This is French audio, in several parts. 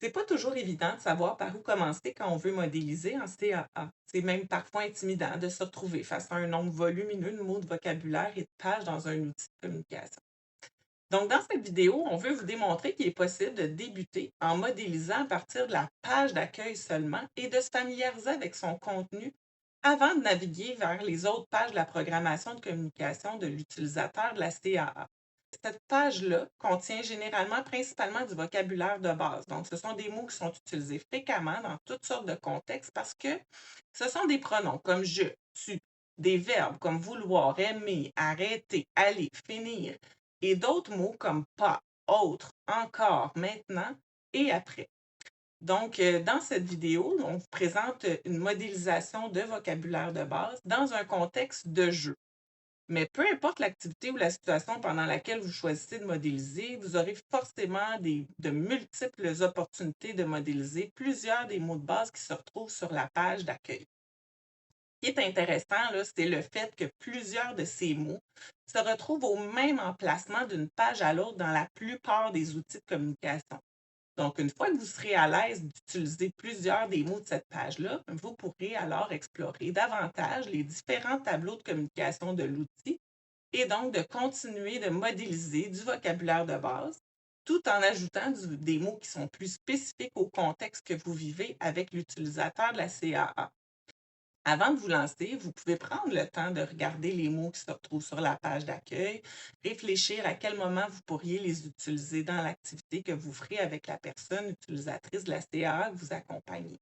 C'est pas toujours évident de savoir par où commencer quand on veut modéliser en CAA. C'est même parfois intimidant de se retrouver face à un nombre volumineux de mots de vocabulaire et de pages dans un outil de communication. Donc, dans cette vidéo, on veut vous démontrer qu'il est possible de débuter en modélisant à partir de la page d'accueil seulement et de se familiariser avec son contenu avant de naviguer vers les autres pages de la programmation de communication de l'utilisateur de la CAA. Cette page-là contient généralement principalement du vocabulaire de base. Donc, ce sont des mots qui sont utilisés fréquemment dans toutes sortes de contextes parce que ce sont des pronoms comme je, tu, des verbes comme vouloir, aimer, arrêter, aller, finir, et d'autres mots comme pas, autre, encore, maintenant et après. Donc, dans cette vidéo, on vous présente une modélisation de vocabulaire de base dans un contexte de jeu. Mais peu importe l'activité ou la situation pendant laquelle vous choisissez de modéliser, vous aurez forcément de multiples opportunités de modéliser plusieurs des mots de base qui se retrouvent sur la page d'accueil. Ce qui est intéressant, là, c'est le fait que plusieurs de ces mots se retrouvent au même emplacement d'une page à l'autre dans la plupart des outils de communication. Donc, une fois que vous serez à l'aise d'utiliser plusieurs des mots de cette page-là, vous pourrez alors explorer davantage les différents tableaux de communication de l'outil et donc de continuer de modéliser du vocabulaire de base tout en ajoutant des mots qui sont plus spécifiques au contexte que vous vivez avec l'utilisateur de la CAA. Avant de vous lancer, vous pouvez prendre le temps de regarder les mots qui se retrouvent sur la page d'accueil, réfléchir à quel moment vous pourriez les utiliser dans l'activité que vous ferez avec la personne utilisatrice de la CAA que vous accompagnez.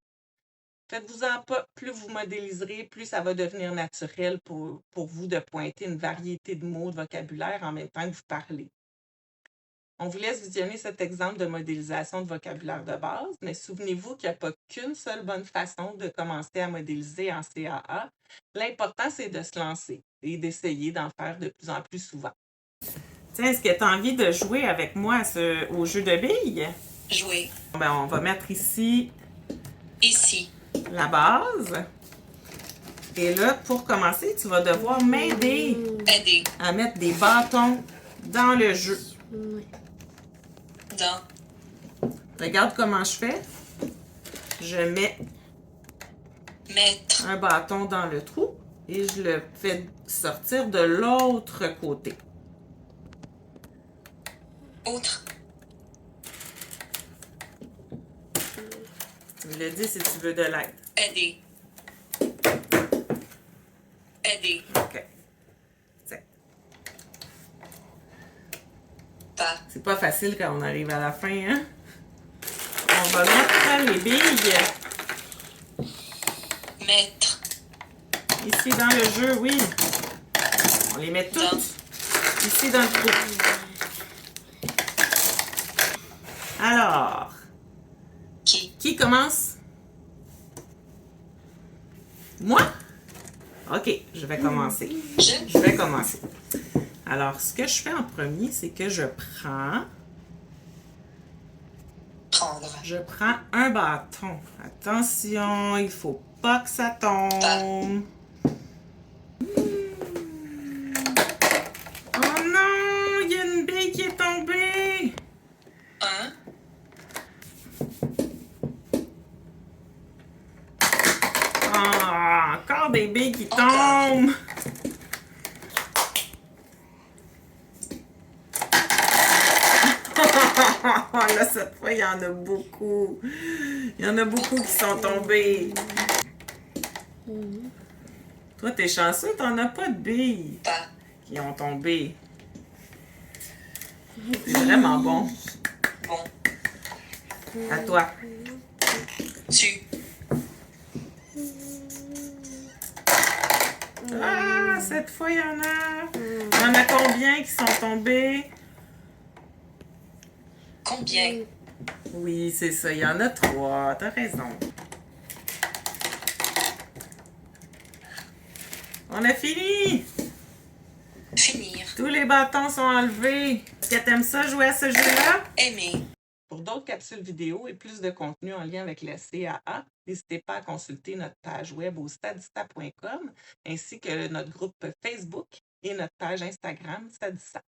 Faites-vous-en pas, plus vous modéliserez, plus ça va devenir naturel pour vous de pointer une variété de mots, de vocabulaire en même temps que vous parlez. On vous laisse visionner cet exemple de modélisation de vocabulaire de base, mais souvenez-vous qu'il n'y a pas qu'une seule bonne façon de commencer à modéliser en CAA. L'important, c'est de se lancer et d'essayer d'en faire de plus en plus souvent. Tiens, est-ce que tu as envie de jouer avec moi au jeu de billes? Jouer. On va mettre ici la base. Et là, pour commencer, tu vas devoir m'aider à mettre des bâtons dans le jeu. Regarde comment je fais. Je mets un bâton dans le trou et je le fais sortir de l'autre côté. Autre. Tu me le dis si tu veux de l'aide. Aider. OK. Pas. C'est pas facile quand on arrive à la fin, hein? On va mettre les billes. Mettre. Ici dans le jeu, oui. On les met toutes ici dans le trou. Alors, qui commence? Moi? OK, je vais commencer. Je vais commencer. Alors, ce que je fais en premier, c'est que je prends un bâton. Attention, il faut pas que ça tombe. Oh non, il y a une bille qui est tombée. Oh, encore des billes qui tombent. Là, cette fois, il y en a beaucoup. Il y en a beaucoup qui sont tombés. Toi, t'es chanceux, t'en as pas de billes qui ont tombé. C'est vraiment bon. À toi. Ah, cette fois, il y en a. Il y en a combien qui sont tombés? Combien? Oui, c'est ça. Il y en a 3. T'as raison. On a fini! Finir. Tous les bâtons sont enlevés. Est-ce que t'aimes ça, jouer à ce jeu-là? Aimer. Pour d'autres capsules vidéo et plus de contenu en lien avec la CAA, n'hésitez pas à consulter notre page web au stadista.com ainsi que notre groupe Facebook et notre page Instagram Stadista.